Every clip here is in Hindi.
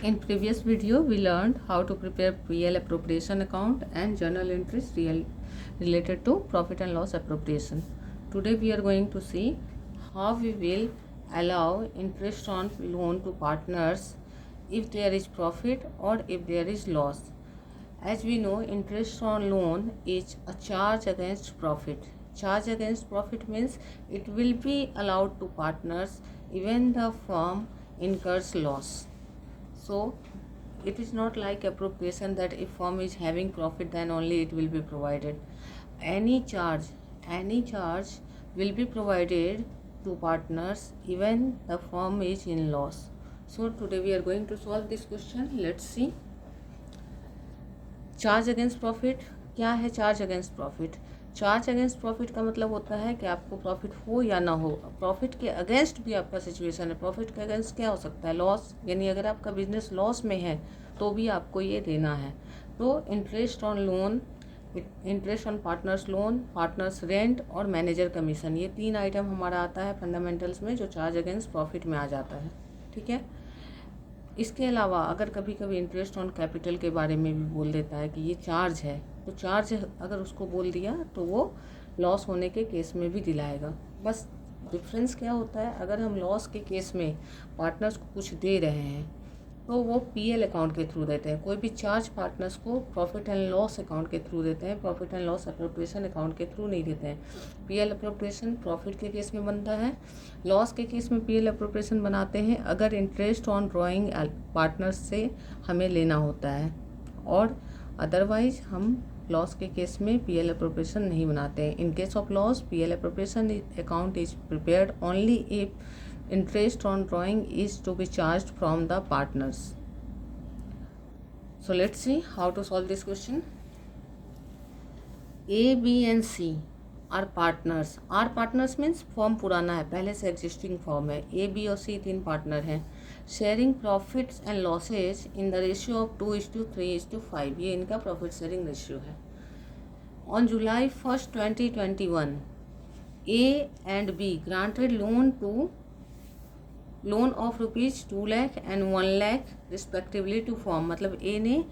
In previous video, we learned how to prepare PL appropriation account and journal entries related to profit and loss appropriation. Today we are going to see how we will allow interest on loan to partners if there is profit or if there is loss. As we know, interest on loan is a charge against profit. Charge against profit means it will be allowed to partners even the firm incurs loss. So it is not like appropriation that if firm is having profit then only it will be provided. Any charge will be provided to partners even the firm is in loss. So today we are going to solve this question. Let's see. Charge against profit क्या है? Charge against profit, charge against profit का मतलब होता है कि आपको प्रॉफिट हो या ना हो, प्रॉफिट के अगेंस्ट भी आपका सिचुएशन है। प्रॉफिट के अगेंस्ट क्या हो सकता है? लॉस, यानी अगर आपका बिजनेस लॉस में है तो भी आपको ये देना है। तो interest on loan, interest on partners loan, partners rent और मैनेजर कमीशन, ये 3 आइटम हमारा आता है फंडामेंटल्स में जो चार्ज अगेंस्ट प्रॉफिट में आ जाता है। ठीक है। इसके अलावा अगर कभी कभी इंटरेस्ट ऑन कैपिटल के बारे में भी बोल देता है कि ये चार्ज है, तो चार्ज अगर उसको बोल दिया तो वो लॉस होने के केस में भी दिलाएगा। बस डिफरेंस क्या होता है, अगर हम लॉस के केस में पार्टनर्स को कुछ दे रहे हैं तो वो पीएल अकाउंट के थ्रू देते हैं। कोई भी चार्ज पार्टनर्स को प्रॉफिट एंड लॉस अकाउंट के थ्रू देते हैं, profit and loss appropriation account के थ्रू नहीं देते हैं। पीएल अप्रोप्रिएशन प्रॉफिट के केस में बनता है, लॉस के केस में पीएल अप्रोप्रिएशन बनाते हैं अगर इंटरेस्ट ऑन ड्रॉइंग पार्टनर्स से हमें लेना होता है, और अदरवाइज हम लॉस के केस में पीएल अप्रोप्रिएशन नहीं बनाते हैं। In case of loss PL appropriation account is prepared only if interest on drawing is to be charged from the partners. So let's see how to solve this question. A, B and C are partners. Are partners means firm पुराना है, पहले से एग्जिस्टिंग फॉर्म है। A, B और C 3 पार्टनर हैं। Sharing profits and losses in the ratio of 2:3:5, ये इनका प्रॉफिट शेयरिंग रेशियो है। On July 1st, 2021, A and B granted loan of ₹2 lakh and 1 lakh respectively to firm. मतलब ए ने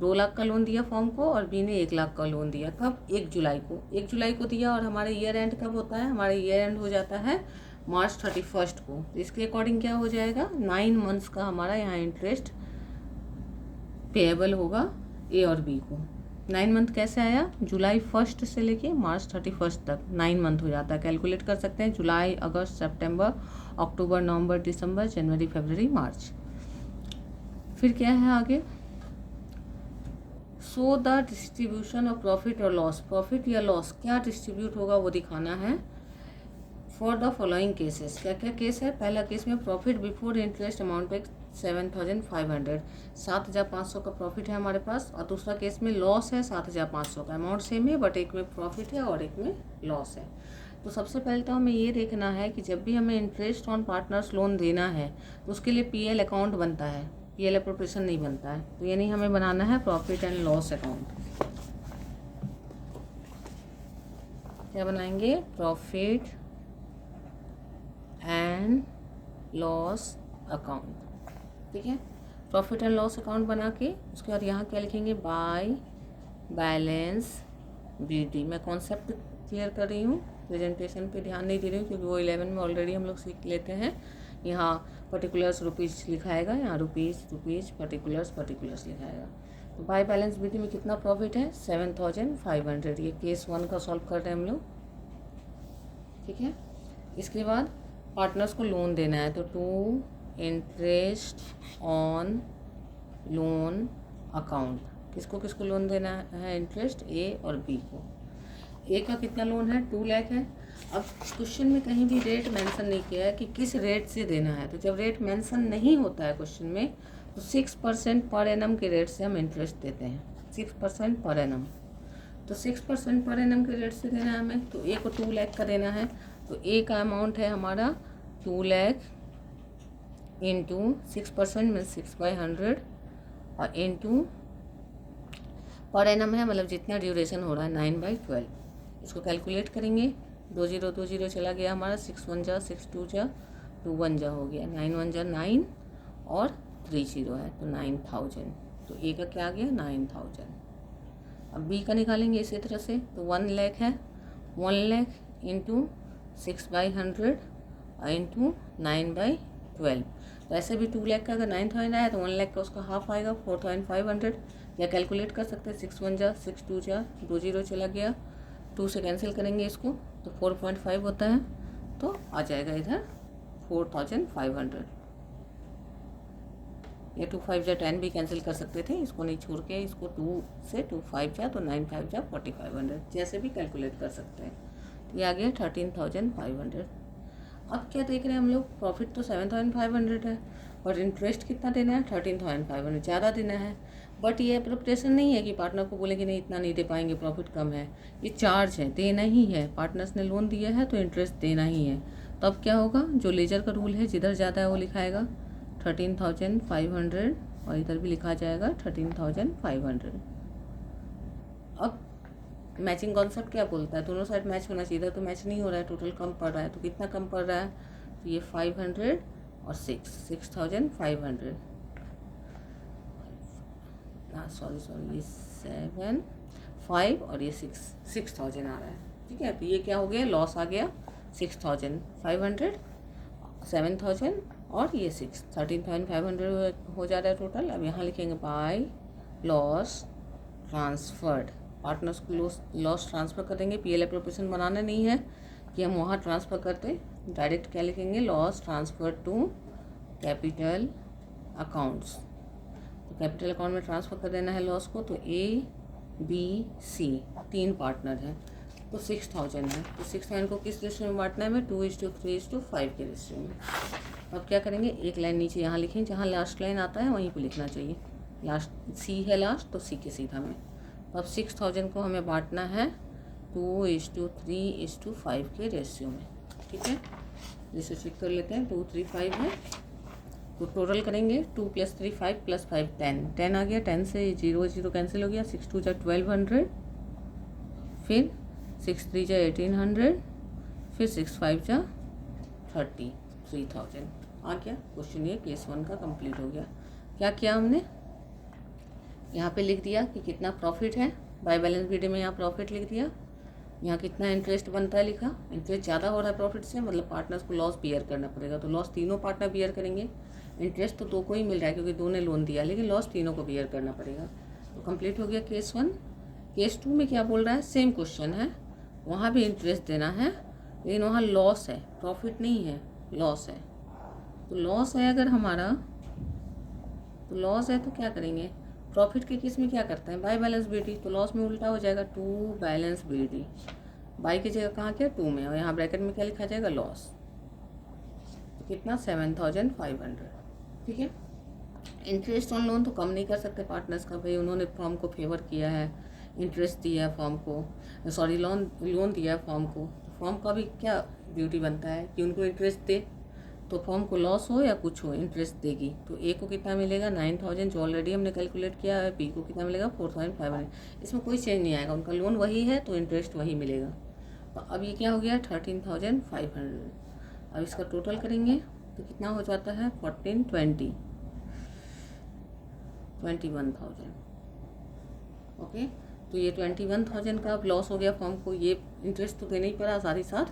2 लाख का लोन दिया फॉर्म को और बी ने 1 लाख का लोन दिया। कब? 1 जुलाई को। 1 जुलाई को दिया और हमारे ईयर एंड कब होता है? हमारा ईयर एंड हो जाता है March 31 को। तो इसके अकॉर्डिंग क्या हो जाएगा? 9 मंथ्स का हमारा यहाँ इंटरेस्ट पेएबल होगा ए और बी को। 9 मंथ कैसे आया? जुलाई 1 से लेके March 31 तक 9 मंथ हो जाता है। कैलकुलेट कर सकते हैं, जुलाई, अगस्त, सितंबर, अक्टूबर, नवंबर, दिसंबर, जनवरी, फरवरी, मार्च। फिर क्या है आगे? So the distribution of profit और लॉस, प्रॉफिट या लॉस क्या डिस्ट्रीब्यूट होगा वो दिखाना है। फॉर द फॉलोइंग केसेस, क्या क्या केस है? पहला केस में प्रॉफिट बिफोर इंटरेस्ट अमाउंट पे 7,500, 7,500 का प्रॉफिट है हमारे पास। और दूसरा केस में लॉस है 7,500 का। अमाउंट सेम है बट एक में प्रॉफिट है और एक में लॉस है। तो सबसे पहले तो हमें ये देखना है कि जब भी हमें इंटरेस्ट ऑन पार्टनर्स लोन देना है तो उसके लिए पीएल अकाउंट बनता है, पीएल अप्रोप्रिएशन नहीं बनता है। तो यानी हमें बनाना है प्रॉफिट एंड लॉस अकाउंट। क्या बनाएंगे? Profit and loss account. ठीक है। प्रॉफिट एंड लॉस अकाउंट बना के उसके बाद यहाँ क्या लिखेंगे? By balance BD. मैं कॉन्सेप्ट क्लियर कर रही हूँ, प्रेजेंटेशन पे ध्यान नहीं दे रही हूँ क्योंकि वो 11 में ऑलरेडी हम लोग सीख लेते हैं। यहाँ पर्टिकुलर्स रुपीज़ लिखाएगा, यहाँ रुपीज़ पर्टिकुलर्स लिखाएगा। तो बाय बैलेंस बीडी में कितना प्रॉफिट है? 7,500। ये केस 1 का सॉल्व कर रहे हैं हम लोग। ठीक है। इसके बाद पार्टनर्स को लोन देना है तो to interest on loan account, किसको किसको लोन देना है? इंटरेस्ट ए और बी को। ए का कितना लोन है? 2 लाख है। अब क्वेश्चन में कहीं भी रेट मेंशन नहीं किया है कि किस रेट से देना है। तो जब रेट मेंशन नहीं होता है क्वेश्चन में तो 6% पर एनम के रेट से हम इंटरेस्ट देते हैं। 6% पर एनम, तो 6% पर एनम के रेट से देना है हमें। तो ए को 2 लाख का देना है तो ए का अमाउंट है हमारा 2 लाख इंटू 6% में 6/100 और इंटू पर एनम है, मतलब जितना ड्यूरेशन हो रहा है 9/12। इसको कैलकुलेट करेंगे। 2 0 2 0 चला गया हमारा, 6 1 जा 6 2 जा 2 1 जा हो गया, 9 1 जा 9 और 30 है तो 9000, तो ए का क्या आ गया 9000। अब बी का निकालेंगे इसी तरह से, तो 1 लाख है, 1 लाख इंटू 6/100 इंटू 9/12, तो ऐसे भी 2 लाख का अगर 9000 आया तो 1 लाख का उसका हाफ आएगा 4500, या कैलकुलेट कर सकते हैं 6 1 जा 6 2 जा 2 0 चला गया, 2 से कैंसिल करेंगे इसको तो 4.5 होता है, तो आ जाएगा इधर 4500, या 2 5 जा 10 भी कैंसिल कर सकते थे, इसको नहीं छोड़ के इसको 2 से 2 5 जा तो 9 5 जा 4500, जैसे भी कैलकुलेट कर सकते हैं। तो ये आ गया 13,500। अब क्या देख रहे हैं हम लोग, प्रॉफिट तो 7,500 है और इंटरेस्ट कितना देना है 13,500, ज़्यादा देना है। बट ये अप्रोप्रिएशन नहीं है कि पार्टनर को बोले कि नहीं इतना नहीं दे पाएंगे, प्रॉफिट कम है, ये चार्ज है, देना ही है। पार्टनर्स ने लोन दिया है तो इंटरेस्ट देना ही है। तो अब क्या होगा, जो लेजर का रूल है जिधर ज़्यादा है वो लिखाएगा 13,500 और इधर भी लिखा जाएगा 13,500। अब मैचिंग कॉन्सेप्ट क्या बोलता है, दोनों साइड मैच होना चाहिए, इधर तो मैच नहीं हो रहा है, टोटल कम पड़ रहा है, तो कितना कम पड़ रहा है, तो ये 500 और 6,500, सॉरी ये 7 5 और ये 6,000 आ रहा है। ठीक है, तो ये क्या हो गया, लॉस आ गया 6,500 7,000 और ये 13,500 हो जा रहा है टोटल। अब यहाँ लिखेंगे बाय लॉस ट्रांसफर्ड, पार्टनर्स को लॉस ट्रांसफ़र कर देंगे, पीएल एप्रोप्रिएशन बनाना नहीं है कि हम वहाँ ट्रांसफ़र करते, डायरेक्ट क्या लिखेंगे, loss transfer to capital accounts. तो कैपिटल अकाउंट में ट्रांसफ़र कर देना है लॉस को, तो ए बी सी 3 पार्टनर हैं, तो 6,000 है, तो 6,000 को किस रेशियो में बांटना है, 2:3:5 के रेशियो में। अब क्या करेंगे, एक लाइन नीचे यहाँ लिखें, जहाँ लास्ट लाइन आता है वहीं पे लिखना चाहिए, लास्ट सी है लास्ट, तो सी के सीधा में। अब 6,000 को हमें बांटना है 2:3:5 के रेशियो में। ठीक है, जैसे चेक कर लेते हैं, 2 3 5 है, तो टोटल करेंगे 2 + 3 5 + 5 10 आ गया, 10 से 0 0 कैंसिल हो गया, 6 2 जा 1200, फिर 6 3 जा 1800, फिर 6 5 जा 33,000 आ गया। क्वेश्चन ये केस 1 का कंप्लीट हो गया। क्या किया हमने, यहाँ पे लिख दिया कि कितना प्रॉफिट है, बाय बैलेंस वीडियो में यहाँ प्रॉफिट लिख दिया, यहाँ कितना इंटरेस्ट बनता है लिखा, इंटरेस्ट ज़्यादा हो रहा है प्रॉफिट से, मतलब पार्टनर्स को लॉस बियर करना पड़ेगा, तो लॉस तीनों पार्टनर बियर करेंगे। इंटरेस्ट तो 2 को ही मिल रहा है क्योंकि 2 ने लोन दिया, लेकिन लॉस तीनों को बियर करना पड़ेगा। तो कंप्लीट हो गया केस 1। केस 2 में क्या बोल रहा है, सेम क्वेश्चन है, वहाँ भी इंटरेस्ट देना है, लेकिन वहाँ लॉस है, प्रॉफिट नहीं है, लॉस है। तो लॉस है अगर हमारा, तो लॉस है तो क्या करेंगे, प्रॉफिट के केस में क्या करते हैं, बाय बैलेंस बीडी, तो लॉस में उल्टा हो जाएगा 2 बैलेंस बीडी, बाई की जगह कहाँ क्या 2 में, और यहाँ ब्रैकेट में क्या लिखा जाएगा, लॉस। तो कितना 7,500। ठीक है, इंटरेस्ट ऑन लोन तो कम नहीं कर सकते पार्टनर्स का, भाई उन्होंने फॉर्म को फेवर किया है, इंटरेस्ट दिया है फॉर्म को, सॉरी लोन दिया है फॉर्म को, फॉर्म का भी क्या ड्यूटी बनता है कि उनको इंटरेस्ट दे, तो फॉर्म को लॉस हो या कुछ हो इंटरेस्ट देगी। तो ए को कितना मिलेगा 9,000 जो ऑलरेडी हमने कैलकुलेट किया है, बी को कितना मिलेगा 4,500, इसमें कोई चेंज नहीं आएगा, उनका लोन वही है तो इंटरेस्ट वही मिलेगा। तो अब ये क्या हो गया 13,500। अब इसका टोटल करेंगे तो कितना हो जाता है 21,000। ओके, तो ये 21,000 का अब लॉस हो गया फॉर्म को, ये इंटरेस्ट तो देना ही पड़ा, साथ ही साथ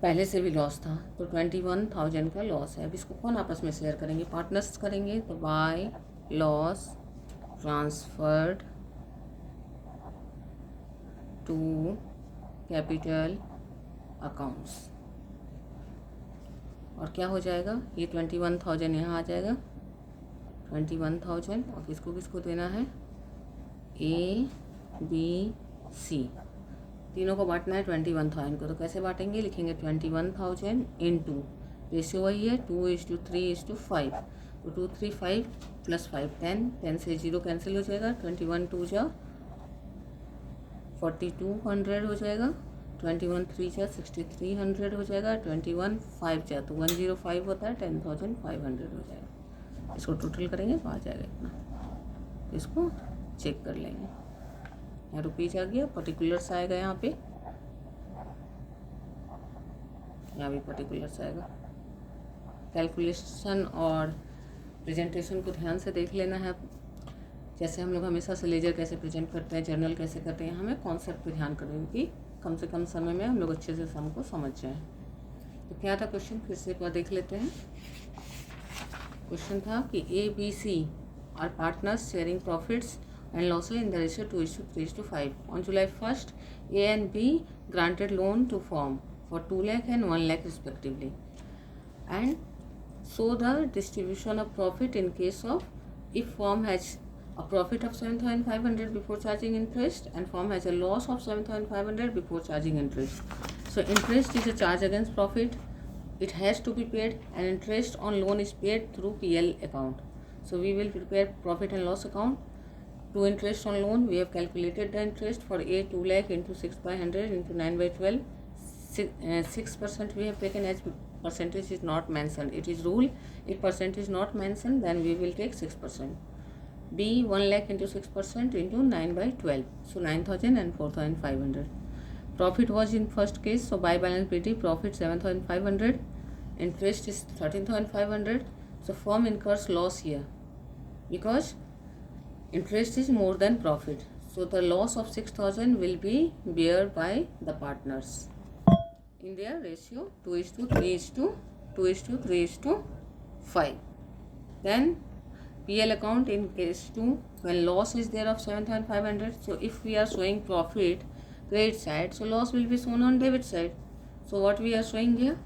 पहले से भी लॉस था, तो 21,000 का लॉस है। अब इसको कौन आपस में शेयर करेंगे, पार्टनर्स करेंगे, तो by loss transferred to capital accounts, और क्या हो जाएगा, ये 21,000 यहाँ आ जाएगा 21,000, और किसको देना है, ए बी सी तीनों को बांटना है 21,000 को। तो कैसे बांटेंगे, लिखेंगे 21,000 इंटू रेशियो वही है 2:3:5, तो 2 3 5 + 5 10 से 0 कैंसिल हो जाएगा, 21 2 जा 4,200 हो जाएगा, 21 3 जा 6,300 हो जाएगा, 21 5 जा तो 105 होता है, 10,500 हो जाएगा। इसको टोटल करेंगे तो आ जाएगा इतना, इसको चेक कर लेंगे, यहाँ रुपीज आ गया, पर्टिकुलर्स आएगा, यहाँ पे यहाँ भी पर्टिकुलर्स आएगा। कैलकुलेशन और प्रेजेंटेशन को ध्यान से देख लेना है। जैसे हम लोग हमेशा से लेजर कैसे प्रेजेंट करते हैं, जर्नल कैसे करते हैं, हमें कॉन्सेप्ट पे ध्यान करेंगे कि कम से कम समय में हम लोग अच्छे से सम को समझ जाएं। तो क्या था क्वेश्चन, फिर से एक बार देख लेते हैं। क्वेश्चन था कि ABC are partners sharing profits and losses in the ratio 2:3:5. On July 1st, A and B granted loan to firm for 2 lakh and 1 lakh respectively. And so the distribution of profit in case of if firm has a profit of 7,500 before charging interest and firm has a loss of 7,500 before charging interest. So interest is a charge against profit. It has to be paid and interest on loan is paid through PL account. So we will prepare profit and loss account. To interest on loan, we have calculated the interest for A 2 lakh into 6 by 100 into 9 by 12. 6% we have taken as percentage is not mentioned. It is rule. If percent is not mentioned, then we will take 6%. B 1 lakh into 6% into 9 by 12. So 9,000 and 4,500. Profit was in first case. So by balance BD profit 7,500. Interest is 13,500. So firm incurs loss here because interest is more than profit. So the loss of 6,000 will be bear by the partners in their ratio 2:3:5. Then PL account in case 2, when loss is there of 7,500. So if we are showing profit credit side, so loss will be shown on debit side. So what we are showing here,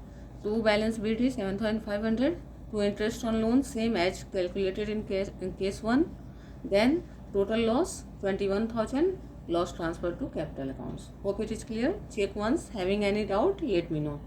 to balance BD 7,500, to interest on loan same as calculated in case 1. Then total loss 21,000, loss transfer to capital accounts. Hope it is clear. Check once. Having any doubt, let me know.